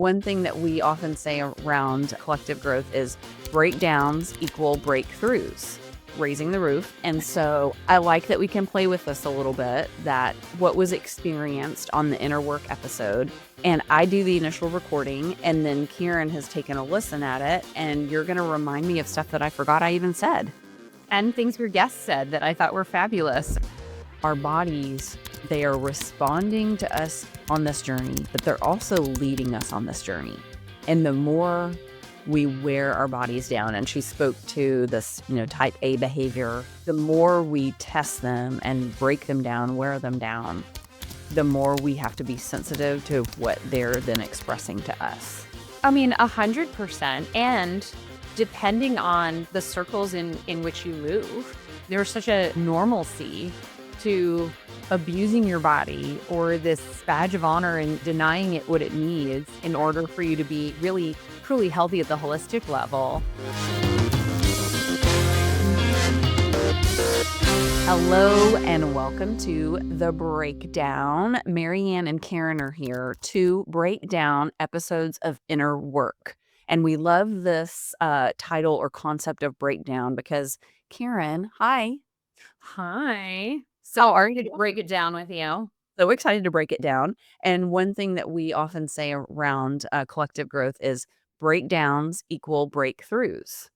One thing that we often say around collective growth is breakdowns equal breakthroughs, raising the roof. And so I like that we can play with this a little bit, that what was experienced on the inner work episode. And I do the initial recording, and then Karen has taken a listen at it, and you're going to remind me of stuff that I forgot I even said. And things your guests said that I thought were fabulous. Our bodies, they are responding to us on this journey, but they're also leading us on this journey. And the more we wear our bodies down, and she spoke to this, type A behavior, the more we test them and break them down, wear them down, the more we have to be sensitive to what they're then expressing to us. 100%. And depending on the circles in which you move, there's such a normalcy to abusing your body or this badge of honor and denying it what it needs in order for you to be really, truly healthy at the holistic level. Hello and welcome to The Breakdown. MaryAnn and Karen are here to break down episodes of inner work. And we love this title or concept of breakdown because Karen, hi. Hi. So are you to break it down with you? So excited to break it down. And one thing that we often say around collective growth is breakdowns equal breakthroughs.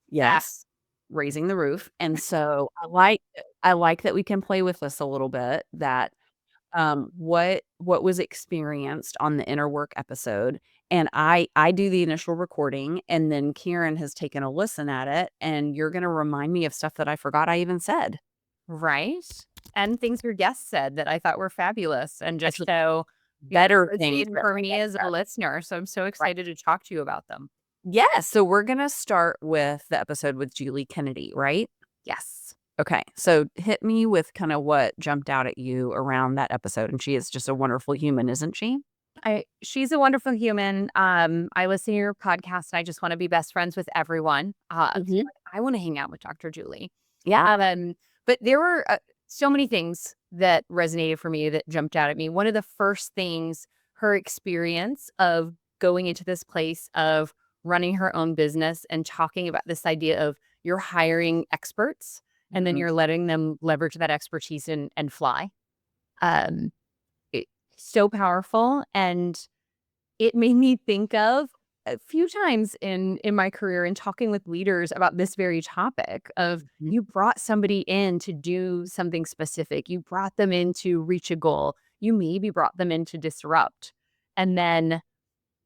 Yes, raising the roof. And so I like that we can play with this a little bit, that what was experienced on the inner work episode. And I do the initial recording, and then Karen has taken a listen at it, and you're going to remind me of stuff that I forgot I even said. Right. And things your guests said that I thought were fabulous and just so Better things things. for me as a listener. So I'm so excited to talk to you about them. Yes. So we're going to start with the episode with Julie Kennedy, right? Yes. Okay. So hit me with kind of what jumped out at you around that episode. And she is just a wonderful human, isn't she? She's a wonderful human. I listen to your podcast and I just want to be best friends with everyone. I want to hang out with Dr. Julie. Yeah. But there were so many things that resonated for me that jumped out at me. One of the first things, her experience of going into this place of running her own business and talking about this idea of you're hiring experts and then you're letting them leverage that expertise and fly. So powerful. And it made me think of a few times in my career in talking with leaders about this very topic of you brought somebody in to do something specific. You brought them in to reach a goal. You maybe brought them in to disrupt. And then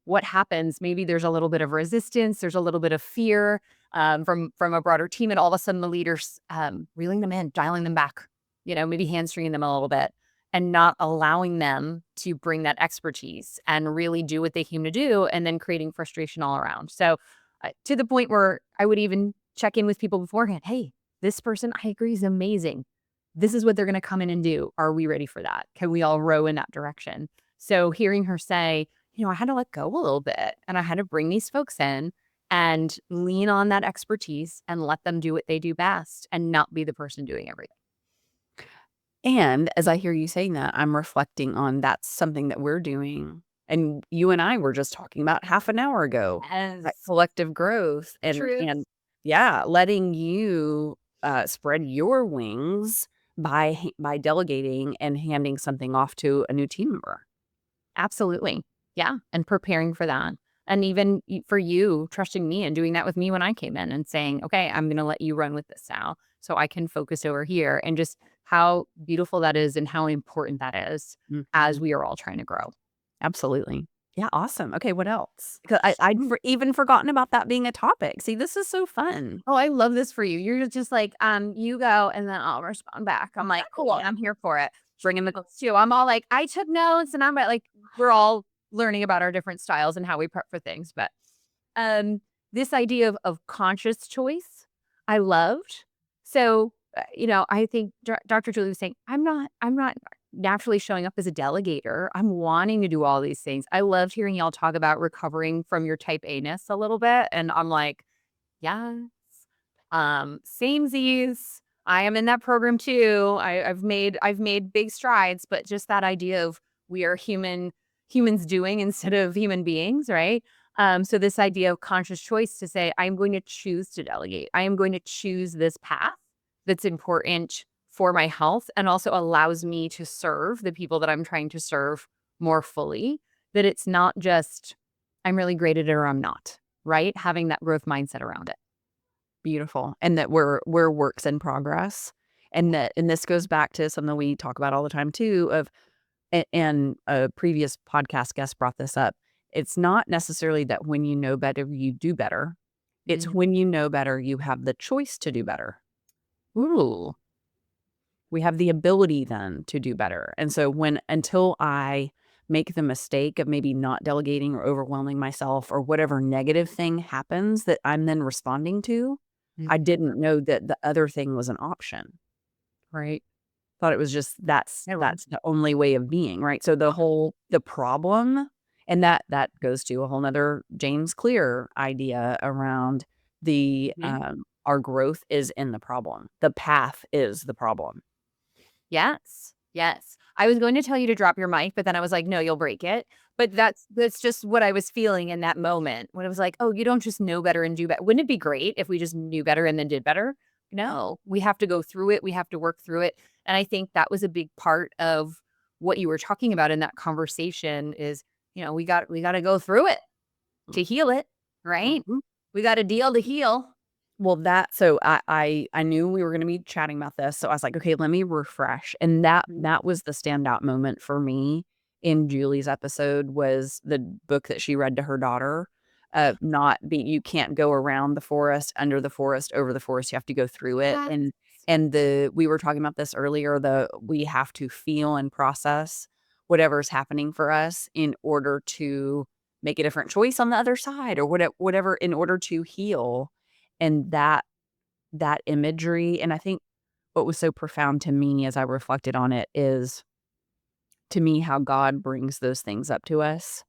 what happens? Maybe there's a little bit of resistance. There's a little bit of fear from a broader team. And all of a sudden the leader's reeling them in, dialing them back, maybe hamstringing them a little bit, and not allowing them to bring that expertise and really do what they came to do, and then creating frustration all around. So to the point where I would even check in with people beforehand. Hey, this person, I agree, is amazing. This is what they're going to come in and do. Are we ready for that? Can we all row in that direction? So hearing her say, I had to let go a little bit and I had to bring these folks in and lean on that expertise and let them do what they do best and not be the person doing everything. And as I hear you saying that, I'm reflecting on that's something that we're doing. And you and I were just talking about half an hour ago, that collective growth and letting you spread your wings by delegating and handing something off to a new team member. Absolutely. Yeah. And preparing for that. And even for you trusting me and doing that with me when I came in and saying, okay, I'm going to let you run with this now so I can focus over here, and just how beautiful that is and how important that is as we are all trying to grow. Absolutely. Yeah. Awesome. Okay. What else? Because I'd even forgotten about that being a topic. See, this is so fun. Oh, I love this for you. You're just like, you go and then I'll respond back. I'm like, cool. I'm here for it. Bringing the notes too. I'm all like, I took notes, and I'm like, we're all learning about our different styles and how we prep for things. But this idea of conscious choice, I loved. So, I think Dr. Julie was saying, I'm not naturally showing up as a delegator. I'm wanting to do all these things. I loved hearing y'all talk about recovering from your type A-ness a little bit. And I'm like, yes, samesies. I am in that program too. I've made big strides, but just that idea of we are human humans doing instead of human beings, right? So this idea of conscious choice to say, I'm going to choose to delegate. I am going to choose this path that's important for my health and also allows me to serve the people that I'm trying to serve more fully. That it's not just, I'm really great at it or I'm not, right? Having that growth mindset around it. Beautiful. And that we're works in progress. And this goes back to something we talk about all the time too, of and a previous podcast guest brought this up. It's not necessarily that when you know better, you do better. It's when you know better, you have the choice to do better. Ooh. We have the ability then to do better. And so until I make the mistake of maybe not delegating or overwhelming myself or whatever negative thing happens that I'm then responding to, I didn't know that the other thing was an option. Right. Thought it was just that's Yeah, well, the only way of being, right? So the problem, and that goes to a whole nother James Clear idea around the our growth is in the problem. The path is the problem. Yes. Yes. I was going to tell you to drop your mic, but then I was like, no, you'll break it. But that's just what I was feeling in that moment when it was like, oh, you don't just know better and do better. Wouldn't it be great if we just knew better and then did better? No, we have to go through it. We have to work through it. And I think that was a big part of what you were talking about in that conversation is, we got to go through it to heal it, right? Mhm. We got a deal to heal. Well, so I knew we were gonna be chatting about this, so I was like, "Okay, let me refresh," and that was the standout moment for me in Julie's episode was the book that she read to her daughter, not be you can't go around the forest, under the forest, over the forest, you have to go through it, Yes. and we were talking about this earlier, we have to feel and process whatever's happening for us in order to make a different choice on the other side or whatever in order to heal. And that imagery, and I think what was so profound to me as I reflected on it is, to me, how God brings those things up to us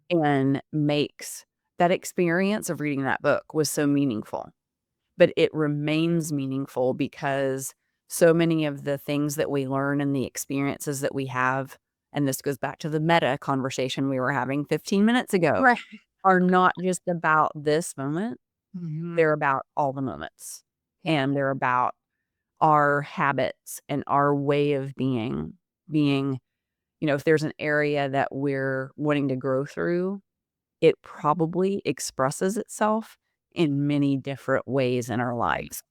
and makes that experience of reading that book was so meaningful. But it remains meaningful because so many of the things that we learn and the experiences that we have, and this goes back to the meta conversation we were having 15 minutes ago, Right. are not just about this moment. Mhm. They're about all the moments, Yeah. and they're about our habits and our way of being, if there's an area that we're wanting to grow through, it probably expresses itself in many different ways in our lives.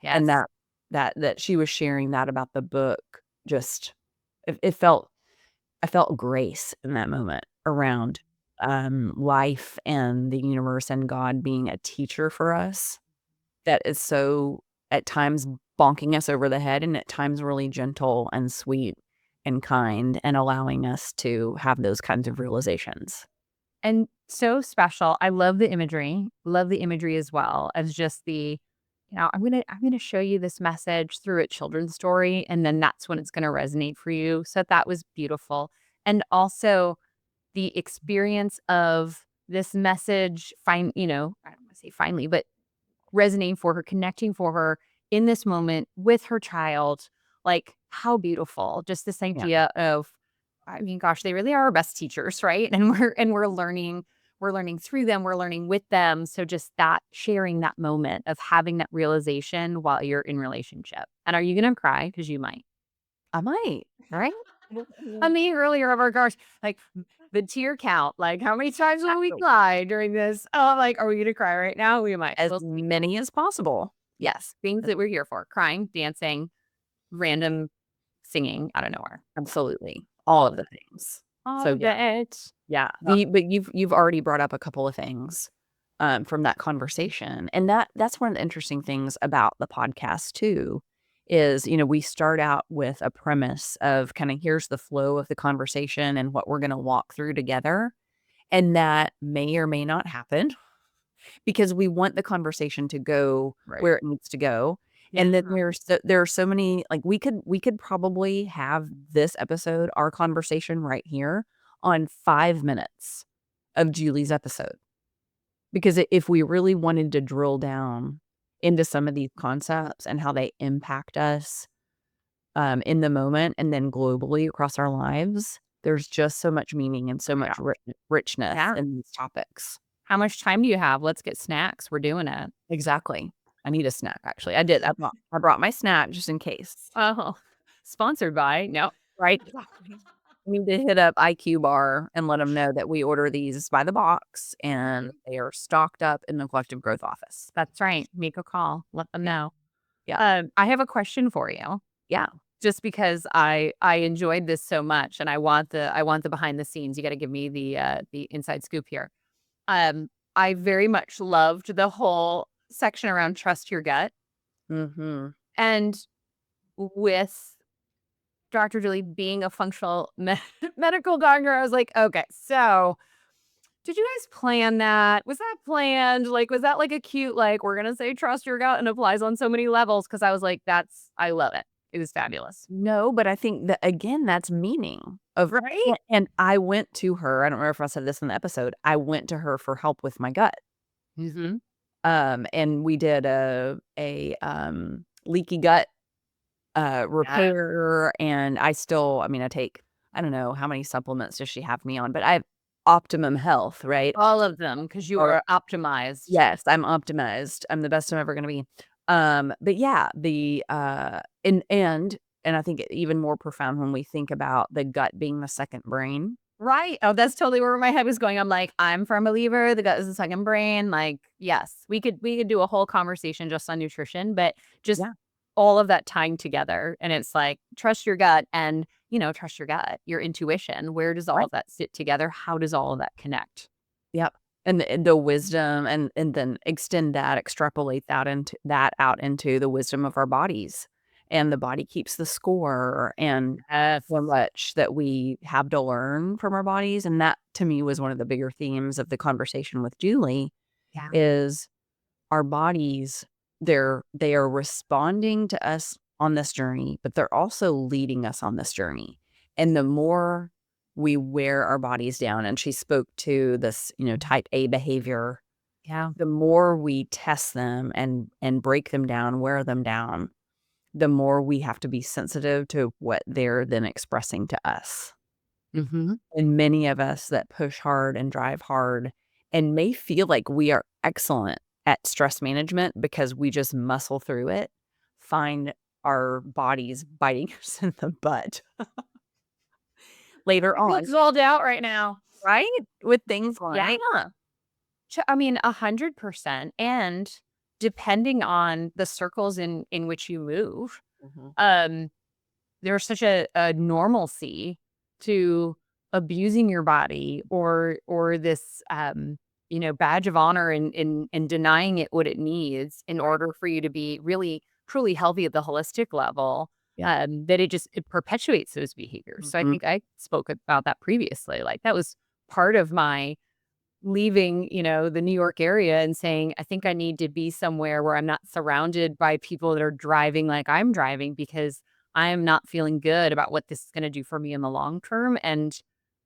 And Yes. that she was sharing that about the book, just it felt I felt grace in that moment around, life and the universe and God being a teacher for us that is so, at times, bonking us over the head and at times really gentle and sweet and kind and allowing us to have those kinds of realizations. And so special. I love the imagery. Love the imagery as well as just I'm gonna show you this message through a children's story, and then that's when it's gonna resonate for you. So that was beautiful. And also the experience of this message, I don't want to say finally, but resonating for her, connecting for her in this moment with her child. Like, how beautiful. Just this Yeah. idea of, I mean, gosh, they really are our best teachers, right? And we're learning through them, we're learning with them. So just that sharing that moment of having that realization while you're in relationship. And are you gonna cry? Because you might, I might. right? On the earlier of our gosh, like the tear count, like how many times will we Exactly. cry during this? Oh, like, are we gonna cry right now? We might. As We'll see. many as possible. Yes, things that we're here for: crying, dancing, random singing out of nowhere. Absolutely. All of the things. All So, of yeah. it. Yeah. Oh, But you've already brought up a couple of things, from that conversation, and that's one of the interesting things about the podcast too, is, we start out with a premise of kinda here's the flow of the conversation and what we're gonna walk through together, and that may or may not happen because we want the conversation to go right. where it needs to go. Yeah. And then there are so many, like, we could probably have this episode, our conversation right here, on 5 minutes of Julie's episode. Because if we really wanted to drill down into some of these concepts and how they impact us, in the moment and then globally across our lives, There's just so much meaning and so much richness in these topics. How much time do you have? Let's get snacks. We're doing it. Exactly. I need a snack, actually. I did. I brought my snack just in case. Oh, sponsored by no. Right? Exactly. I need to hit up IQ Bar and let them know that we order these by the box and they are stocked up in the collective growth office. That's right. Make a call. Let them know. Yeah. I have a question for you. Yeah. Just because I enjoyed this so much and I want the behind the scenes. You got to give me the inside scoop here. I very much loved the whole section around trust your gut. Mm-hmm. And with Dr. Julie being a functional medical doctor, I was like, okay, so did you guys plan that? Was that planned? Like, was that like a cute, like, we're going to say trust your gut and applies on so many levels? Cause I was like, I love it. It was fabulous. No, but I think that, again, that's meaning of Right. And I went to her. I don't remember if I said this in the episode. I went to her for help with my gut. Mm-hmm. And we did a leaky gut repair, and I take, I don't know how many supplements does she have me on, but I have Optimum Health, right? All of them, because you are optimized. Yes, I'm optimized. I'm the best I'm ever gonna be. But yeah, and I think even more profound when we think about the gut being the second brain. Right. Oh, that's totally where my head was going. I'm like, I'm a firm believer. The gut is the second brain. Like, yes, we could do a whole conversation just on nutrition, but just all of that tying together. And it's like, trust your gut and, trust your gut, your intuition. Where does all of that sit together? How does all of that connect? Yep. And the wisdom and then extrapolate that out into the wisdom of our bodies. And the body keeps the score, and so much that we have to learn from our bodies. And that, to me, was one of the bigger themes of the conversation with Julie, is our bodies, they are responding to us on this journey, but they're also leading us on this journey. And the more we wear our bodies down, and she spoke to this, type A behavior. Yeah. The more we test them and break them down, wear them down, the more we have to be sensitive to what they're then expressing to us. Mm-hmm. And many of us that push hard and drive hard and may feel like we are excellent at stress management because we just muscle through it, find our bodies biting us in the butt later on. It's all out right now. Right? With things like, 100%. And depending on the circles in which you move, there's such a normalcy to abusing your body or this badge of honor in denying it what it needs in order for you to be really truly healthy at the holistic level. That it perpetuates those behaviors. So I think I spoke about that previously. Like, that was part of my leaving, the New York area and saying, I think I need to be somewhere where I'm not surrounded by people that are driving like I'm driving, because I am not feeling good about what this is going to do for me in the long term. And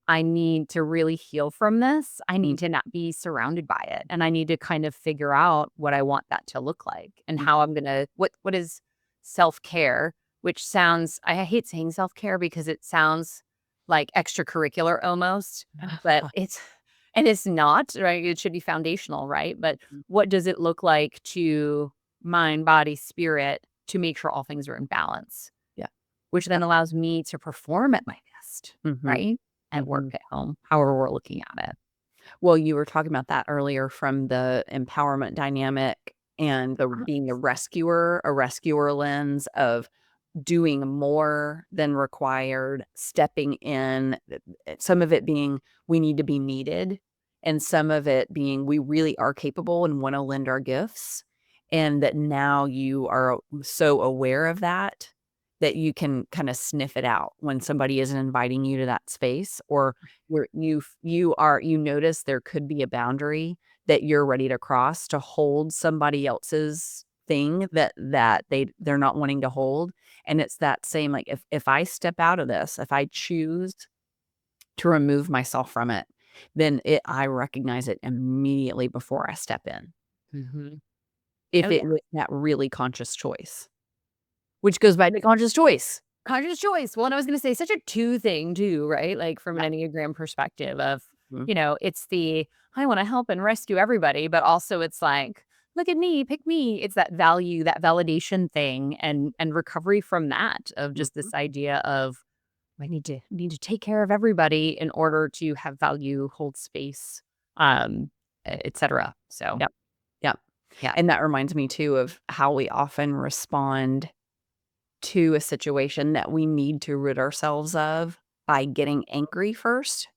I need to really heal from this. I need to not be surrounded by it. And I need to kind of figure out what I want that to look like and how I'm going to, what is self-care, which sounds, I hate saying self-care because it sounds like extracurricular almost, but it's not, right? It should be foundational, right? But what does it look like to mind, body, spirit to make sure all things are in balance? Yeah. Which then allows me to perform at my best, right? And work at home, however we're looking at it. Well, you were talking about that earlier from the empowerment dynamic and the being a rescuer lens of doing more than required, stepping in, some of it being we need to be needed, and some of it being we really are capable and want to lend our gifts, and that now you are so aware of that you can kind of sniff it out when somebody isn't inviting you to that space, or where you notice there could be a boundary that you're ready to cross to hold somebody else's thing that they're not wanting to hold. And it's that same, like, if I step out of this, if I choose to remove myself from it, then I recognize it immediately before I step in. If it was that really conscious choice, which goes back to conscious choice. conscious choice. Well, and I was going to say such a two thing too, right? Like from an Enneagram perspective of, Mhm. it's the, I want to help and rescue everybody, but also it's like, look at me, pick me. It's that value, that validation thing and recovery from that of just Mhm. this idea of I need to take care of everybody in order to have value, hold space, et cetera. So, Yep. Yep. yeah. And that reminds me too of how we often respond to a situation that we need to rid ourselves of by getting angry first,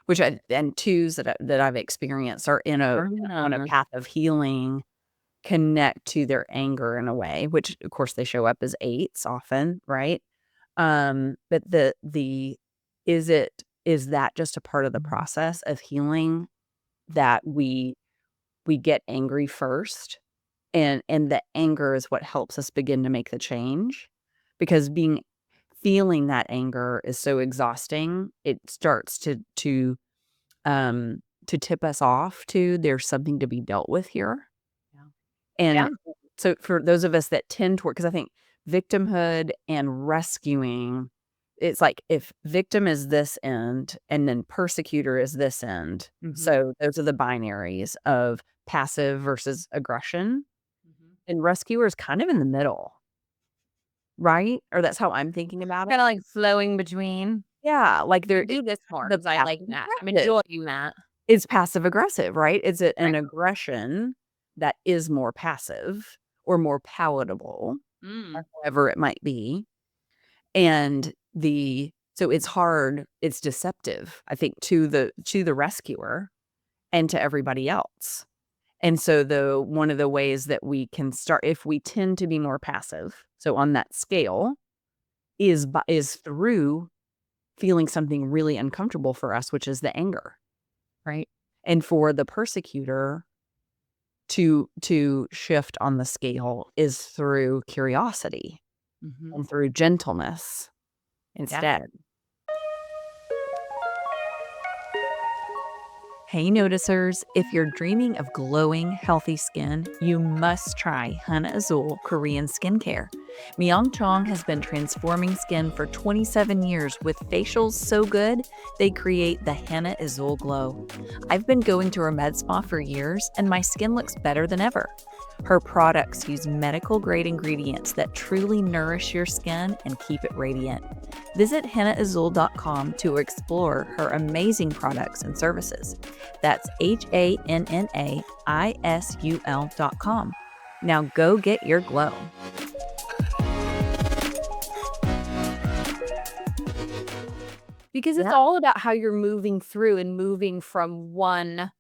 which and twos that I've experienced are on a Mhm. path of healing, connect to their anger in a way, which of course they show up as eights often, right? But is that just a part of the process of healing that we get angry first, and the anger is what helps us begin to make the change, because feeling that anger is so exhausting. It starts to tip us off to there's something to be dealt with here. Yeah. Yeah. And so for those of us that tend toward, because I think victimhood and rescuing, it's like if victim is this end and then persecutor is this end. Mhm. So those are the binaries of passive versus aggression. Mhm. And rescuer is kind of in the middle, right? Or that's how I'm thinking about it. Kinda like flowing between. Yeah, like I there do this more the because I like passive that. I'm aggressive. enjoying that. It's passive aggressive, right? It's an Right. aggression that is more passive or more palatable, Mm. however it might be. And so it's hard, it's deceptive, I think, to the rescuer and to everybody else. And so one of the ways that we can start, if we tend to be more passive, so on that scale, is through feeling something really uncomfortable for us, which is the anger. Right. And for the persecutor to shift on the scale is through curiosity Mhm. and through gentleness Yeah. instead. Hey, noticers, if you're dreaming of glowing, healthy skin, you must try Hana Azul Korean skincare. Myung Chong has been transforming skin for 27 years with facials so good, they create the Hana Azul glow. I've been going to her med spa for years, and my skin looks better than ever. Her products use medical-grade ingredients that truly nourish your skin and keep it radiant. Visit hennaazul.com to explore her amazing products and services. That's HANNAISUL.com. Now go get your glow. Because it's Yeah. all about how you're moving through and moving from one,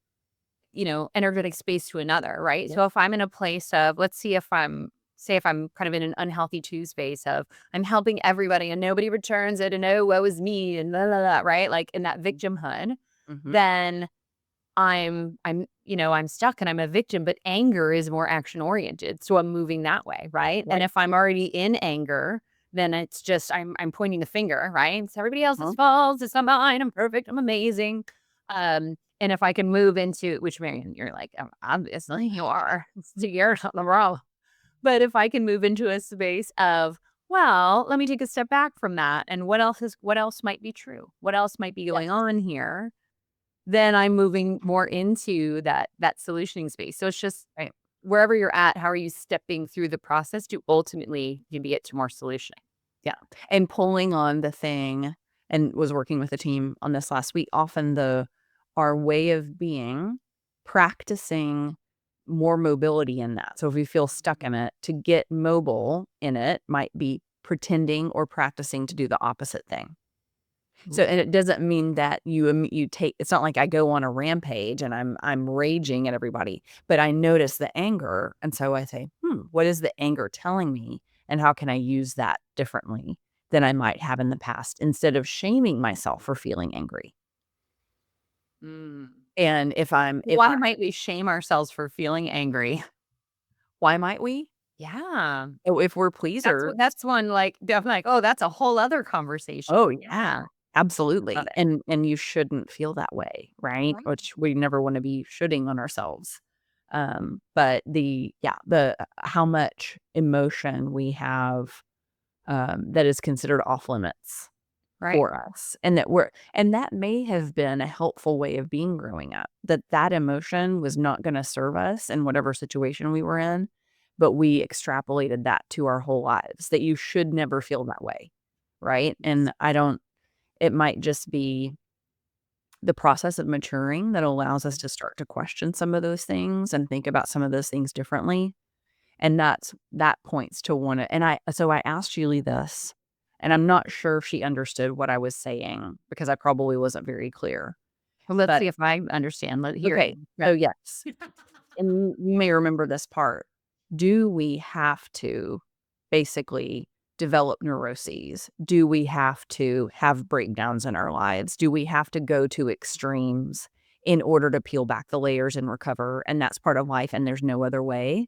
energetic space to another, right? Yeah. So if I'm in a place of, let's see if I'm kind of in an unhealthy two space of I'm helping everybody and nobody returns it and oh, woe is me and la la la, right? Like in that victimhood, Mhm. then I'm stuck and I'm a victim, but anger is more action oriented. So I'm moving that way, right? And Right. if I'm already in anger, then it's just I'm pointing the finger, right? It's everybody else's Uh-huh. fault. It's not mine. I'm perfect. I'm amazing. And if I can move into which Marion, you're like, "Oh, obviously you are. You're not the problem. But if I can move into a space of, well, let me take a step back from that. And what else might be true? What else might be going Yes. on here? Then I'm moving more into that solutioning space. So it's just Right. wherever you're at, how are you stepping through the process to ultimately maybe get to more solutioning? Yeah. And pulling on the thing, and was working with a team on this last week, often our way of being, practicing more mobility in that. So if we feel stuck in it, to get mobile in it might be pretending or practicing to do the opposite thing. So, and it doesn't mean that you take, it's not like I go on a rampage and I'm raging at everybody, but I notice the anger. And so I say, what is the anger telling me? And how can I use that differently than I might have in the past, instead of shaming myself for feeling angry? Mm. And Why might we shame ourselves for feeling angry? why might we? Yeah. Oh, if we're pleasers. That's one like definitely like, oh, that's a whole other conversation. Oh yeah, Love absolutely. it. And you shouldn't feel that way, right? Right. Which we never want to be shoulding on ourselves. But the how much emotion we have that is considered off limits Right. for us, and that may have been a helpful way of being growing up, that emotion was not gonna serve us in whatever situation we were in, but we extrapolated that to our whole lives, that you should never feel that way, right? And it might just be the process of maturing that allows us to start to question some of those things and think about some of those things differently, and that points to I asked Julie this, and I'm not sure if she understood what I was saying because I probably wasn't very clear. Well, let's But see if I understand. Hear okay, it. so yes, and you may remember this part. Do we have to basically develop neuroses? Do we have to have breakdowns in our lives? Do we have to go to extremes in order to peel back the layers and recover? And that's part of life, and there's no other way?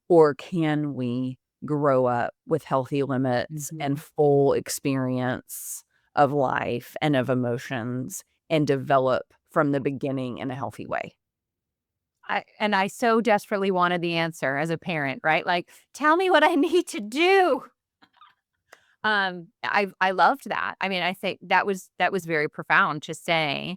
Or can we grow up with healthy limits and full experience of life and of emotions and develop from the beginning in a healthy way? I so desperately wanted the answer as a parent, right? Like, tell me what I need to do. I loved that. I mean, I think that was very profound to say,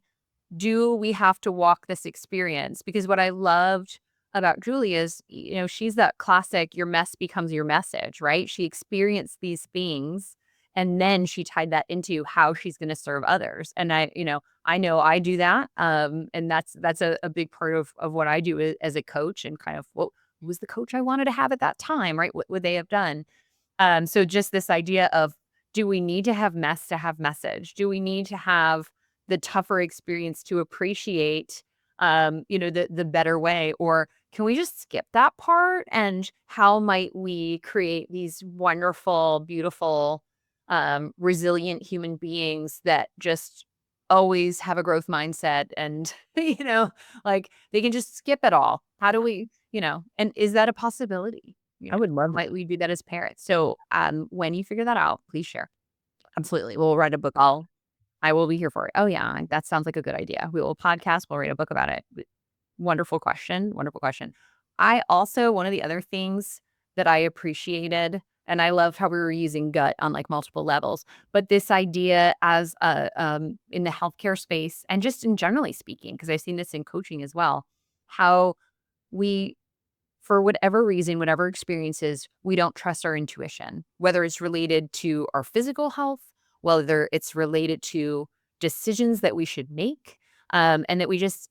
do we have to walk this experience? Because what I loved about Julie is, she's that classic, your mess becomes your message, right? She experienced these things and then she tied that into how she's going to serve others. And I know I do that. And that's a big part of what I do as a coach, and kind of what was the coach I wanted to have at that time, right? What would they have done? So just this idea of, do we need to have mess to have message? Do we need to have the tougher experience to appreciate, the better way? Or can we just skip that part? And how might we create these wonderful, beautiful, resilient human beings that just always have a growth mindset and, like they can just skip it all? How do we, and is that a possibility? I would love Might we do that as parents? So, when you figure that out, please share. absolutely. We'll write a book. I will be here for it. Oh, yeah, that sounds like a good idea. We will podcast, we'll write a book about it. Wonderful question, wonderful question. I also one of the other things that I appreciated, and I love how we were using gut on, like, multiple levels, but this idea as in the healthcare space and just in generally speaking, because I've seen this in coaching as well, how we for whatever reason, whatever experiences, we don't trust our intuition, whether it's related to our physical health, whether it's related to decisions that we should make, and that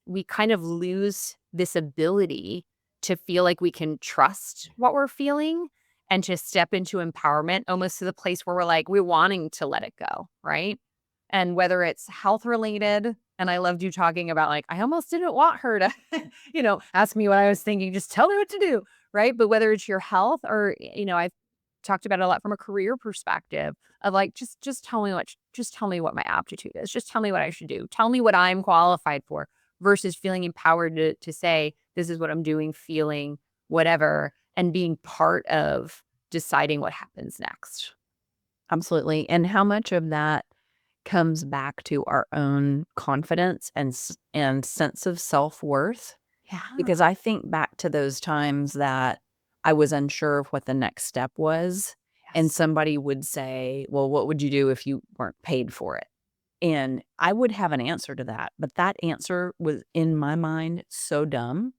we kind of lose this ability to feel like we can trust what we're feeling and to step into empowerment, almost to the place where we're wanting to let it go, right? And whether it's health related, and I loved you talking about, like, I almost didn't want her to, ask me what I was thinking, just tell me what to do, right? But whether it's your health or, I've talked about it a lot from a career perspective of, like, just tell me what my aptitude is. Just tell me what I should do. Tell me what I'm qualified for, versus feeling empowered to say, this is what I'm doing, feeling whatever, and being part of deciding what happens next. Absolutely. And how much of that comes back to our own confidence and sense of self-worth? Yeah. Because I think back to those times that I was unsure of what the next step was, and Yes. somebody would say, "Well, what would you do if you weren't paid for it?" And I would have an answer to that, but that answer was, in my mind, so dumb.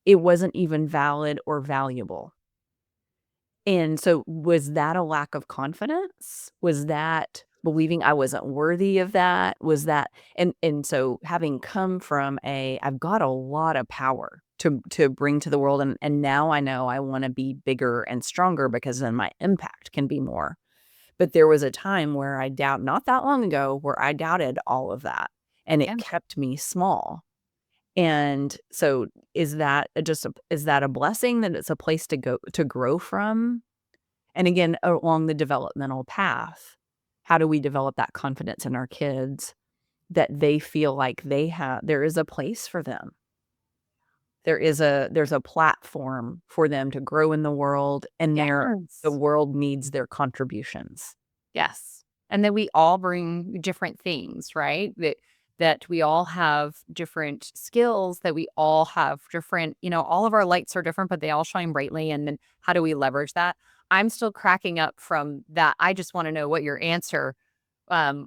It wasn't even valid or valuable. And so was that a lack of confidence? Was that believing I wasn't worthy of that? Was that and so having come from I've got a lot of power to bring to the world, and now I know I wanna be bigger and stronger because then my impact can be more. But there was a time where not that long ago, where I doubted all of that, and it Yeah. kept me small. And so is that a blessing that it's a place to grow from? And again, along the developmental path, how do we develop that confidence in our kids that they feel like there is a place for them? There's a platform for them to grow in the world, and the Yes. world needs their contributions. Yes. And then we all bring different things, right? That we all have different skills, that we all have different, all of our lights are different, but they all shine brightly. And then how do we leverage that? I'm still cracking up from that. I just want to know what your answer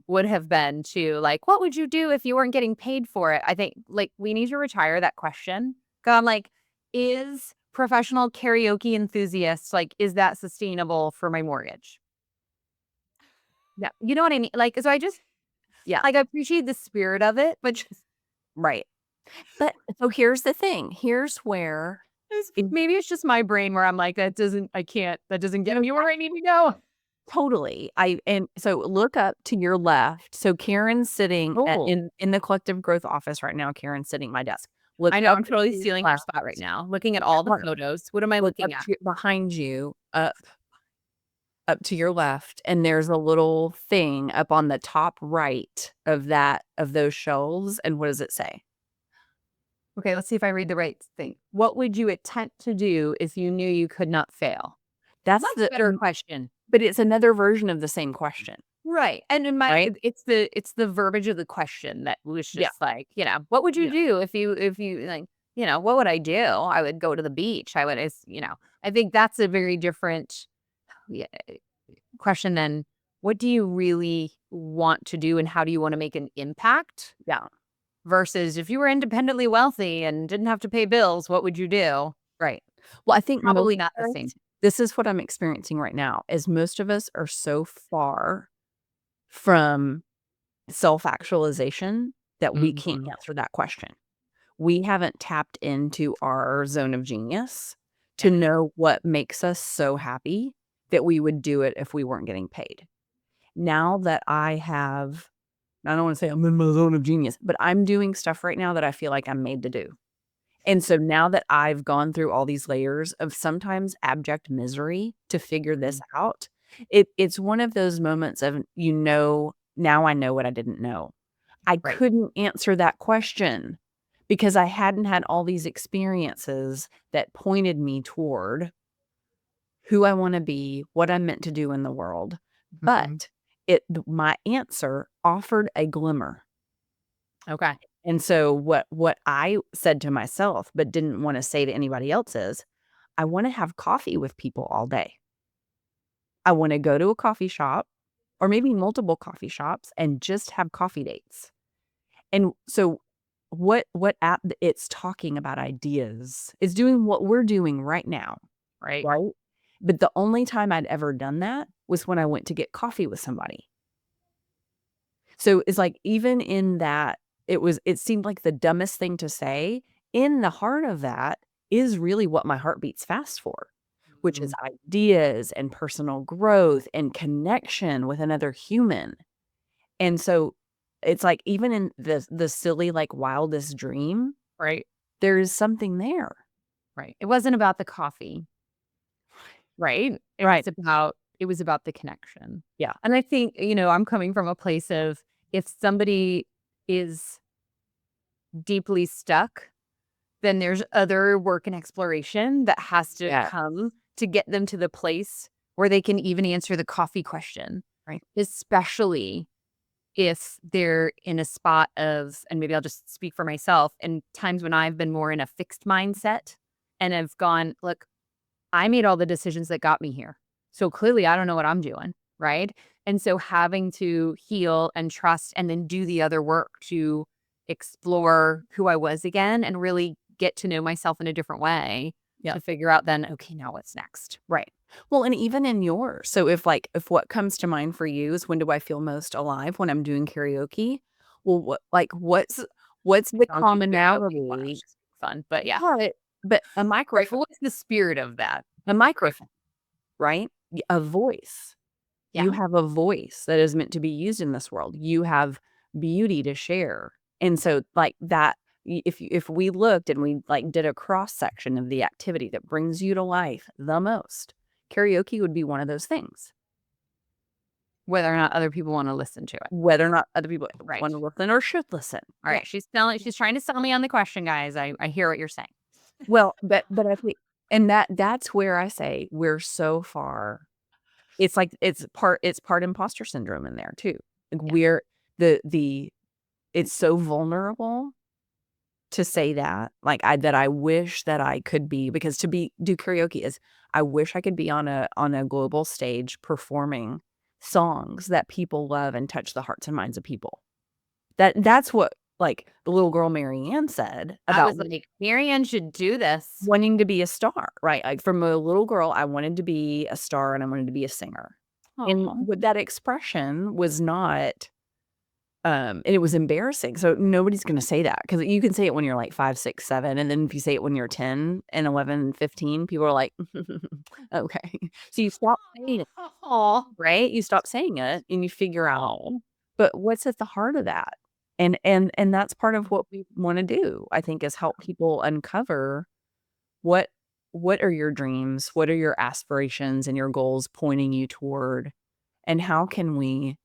would have been to, like, what would you do if you weren't getting paid for it? I think, like, we need to retire that question. 'Cause I'm like, is professional karaoke enthusiasts, like, is that sustainable for my mortgage? Yeah. You know what I mean? Like, so I just, Yeah. like, I appreciate the spirit of it, but just Right. But so here's the thing. Here's where maybe it's just my brain where I'm like, that doesn't get me where I need to go. totally. And so look up to your left. So Karen's sitting Oh, in the collective growth office right now. Karen's sitting at my desk. Look I know. up I'm to totally your stealing her left. spot right now, looking at all the photos. What am I Look up looking at? to, behind you, up to your left, and there's a little thing up on the top right of those shelves. And what does it say? Okay, let's see if I read the right thing. What would you attempt to do if you knew you could not fail? That's That's a the better question. but it's another version of the same question, Right. And in my right? it's the verbiage of the question that was Yeah. just like, what would you Yeah. do if you like, what would I do? I would go to the beach. I think that's a very different yeah, question than what do you really want to do and how do you want to make an impact Yeah. versus if you were independently wealthy and didn't have to pay bills, what would you do? Right. Well, I think Probably not the same. this is what I'm experiencing right now is most of us are so far from self-actualization that we can't Mhm. answer that question. We haven't tapped into our zone of genius Yeah. to know what makes us so happy that we would do it if we weren't getting paid. Now that I don't want to say I'm in my zone of genius, but I'm doing stuff right now that I feel like I'm made to do. And so now that I've gone through all these layers of sometimes abject misery to figure this out, it's one of those moments of, now I know what I didn't know. I Right. couldn't answer that question because I hadn't had all these experiences that pointed me toward who I want to be, what I'm meant to do in the world. Mhm. But my answer offered a glimmer. Okay. And so what I said to myself, but didn't want to say to anybody else is, I want to have coffee with people all day. I want to go to a coffee shop or maybe multiple coffee shops and just have coffee dates. And so what app it's talking about ideas is doing what we're doing right now, Right. right? But the only time I'd ever done that was when I went to get coffee with somebody. So it's like even in that, it seemed like the dumbest thing to say. In the heart of that is really what my heart beats fast for, which is Mhm. ideas and personal growth and connection with another human. And so it's like even in the silly, like wildest dream, Right. there is something there. Right. It wasn't about the coffee, right? Right. It was about the connection. Yeah. And I think, I'm coming from a place of if somebody is deeply stuck, then there's other work and exploration that has to Yeah. come to get them to the place where they can even answer the coffee question, Right. especially if they're in a spot of, and maybe I'll just speak for myself, in times when I've been more in a fixed mindset and have gone, look, I made all the decisions that got me here. So clearly I don't know what I'm doing. Right. And so having to heal and trust and then do the other work to explore who I was again and really get to know myself in a different way Yeah. to figure out then, okay, now what's next? Right. Well, and even in yours. So if what comes to mind for you is when do I feel most alive when I'm doing karaoke? Well, what's the Don't do karaoke. Wow, it's commonality? just fun. But yeah. But a Right. But microphone, what's the spirit of that? a microphone, right? A voice. You Yeah. have a voice that is meant to be used in this world. You have beauty to share. And so like that if we looked and we like did a cross section of the activity that brings you to life the most, karaoke would be one of those things. Whether or not other people want to listen to it. Whether or not other people Right. want to listen or should listen. All right. She's trying to sell me on the question, guys. I hear what you're saying. Well, but I think and that's where I say we're so far. It's like it's part imposter syndrome in there too. Like Yeah. we're the it's so vulnerable to say that. Like that I wish that I could be, because do karaoke is, I wish I could be on a global stage performing songs that people love and touch the hearts and minds of people. That's what, like, the little girl MaryAnn said I about was like, MaryAnn should do this. wanting to be a star, right? Like, from a little girl, I wanted to be a star and I wanted to be a singer. And with that expression was not, and it was embarrassing. So nobody's going to say that, because you can say it when you're like 5, 6, 7. And then if you say it when you're 10 and 11 and 15, people are like, okay. So you stop saying it, right? You stop saying it and you figure out, but what's at the heart of that? And that's part of what we want to do, I think, is help people uncover what are your dreams, what are your aspirations and your goals pointing you toward, and how can we,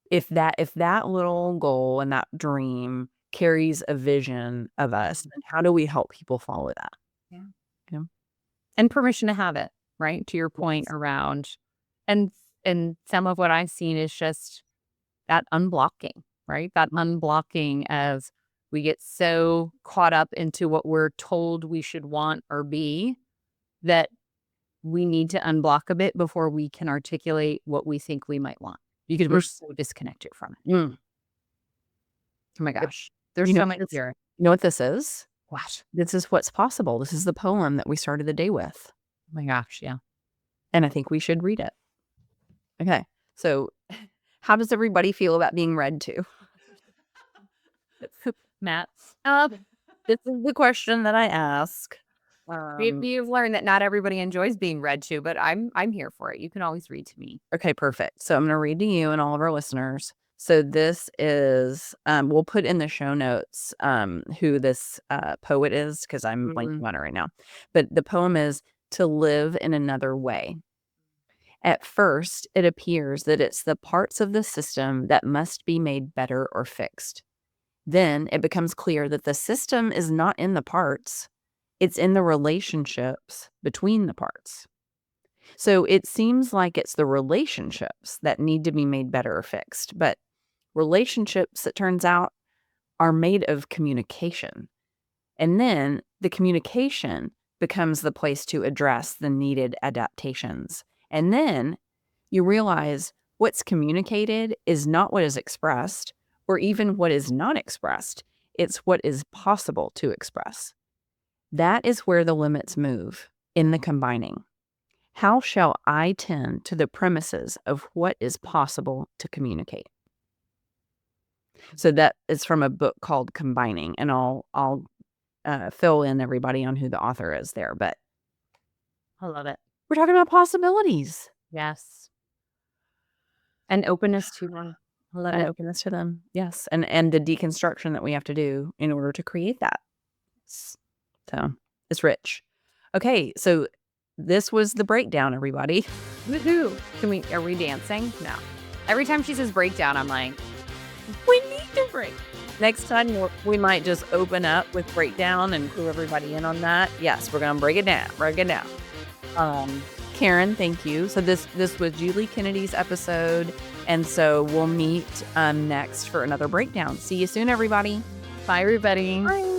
if that little goal and that dream carries a vision of us, then how do we help people follow that? Yeah. And permission to have it, right? To your point around, and some of what I've seen is just that unblocking, right? That unblocking as we get so caught up into what we're told we should want or be, that we need to unblock a bit before we can articulate what we think we might want, because we're so disconnected from it. Oh my gosh. There's so much here. You know what this is? What? This is what's possible. This is the poem that we started the day with. Oh my gosh. Yeah. And I think we should read it. Okay. So how does everybody feel about being read to? Matt. This is the question that I ask. You've learned that not everybody enjoys being read to, but I'm here for it. You can always read to me. Okay, perfect. So I'm going to read to you and all of our listeners. So this is, we'll put in the show notes who this poet is, because I'm blanking on it right now. But the poem is "To Live in Another Way." At first, it appears that it's the parts of the system that must be made better or fixed. Then it becomes clear that the system is not in the parts. It's in the relationships between the parts. So it seems like it's the relationships that need to be made better or fixed. But relationships, it turns out, are made of communication. And then the communication becomes the place to address the needed adaptations. And then you realize what's communicated is not what is expressed, or even what is not expressed. It's what is possible to express. That is where the limits move, in the combining. How shall I tend to the premises of what is possible to communicate? So that is from a book called Combining, and I'll fill in everybody on who the author is there. But I love it. We're talking about possibilities. Yes. And openness to them. I love it. Openness to them. Yes. And the deconstruction that we have to do in order to create that. So it's rich. Okay. So this was the breakdown, everybody. Woohoo. Are we dancing? No. Every time she says breakdown, I'm like, we need to break. Next time we might just open up with breakdown and clue everybody in on that. Yes, we're gonna break it down. Karen, thank you. So this was Julie Kennedy's episode, and so we'll meet next for another breakdown. See you soon, everybody. Bye, everybody. Bye.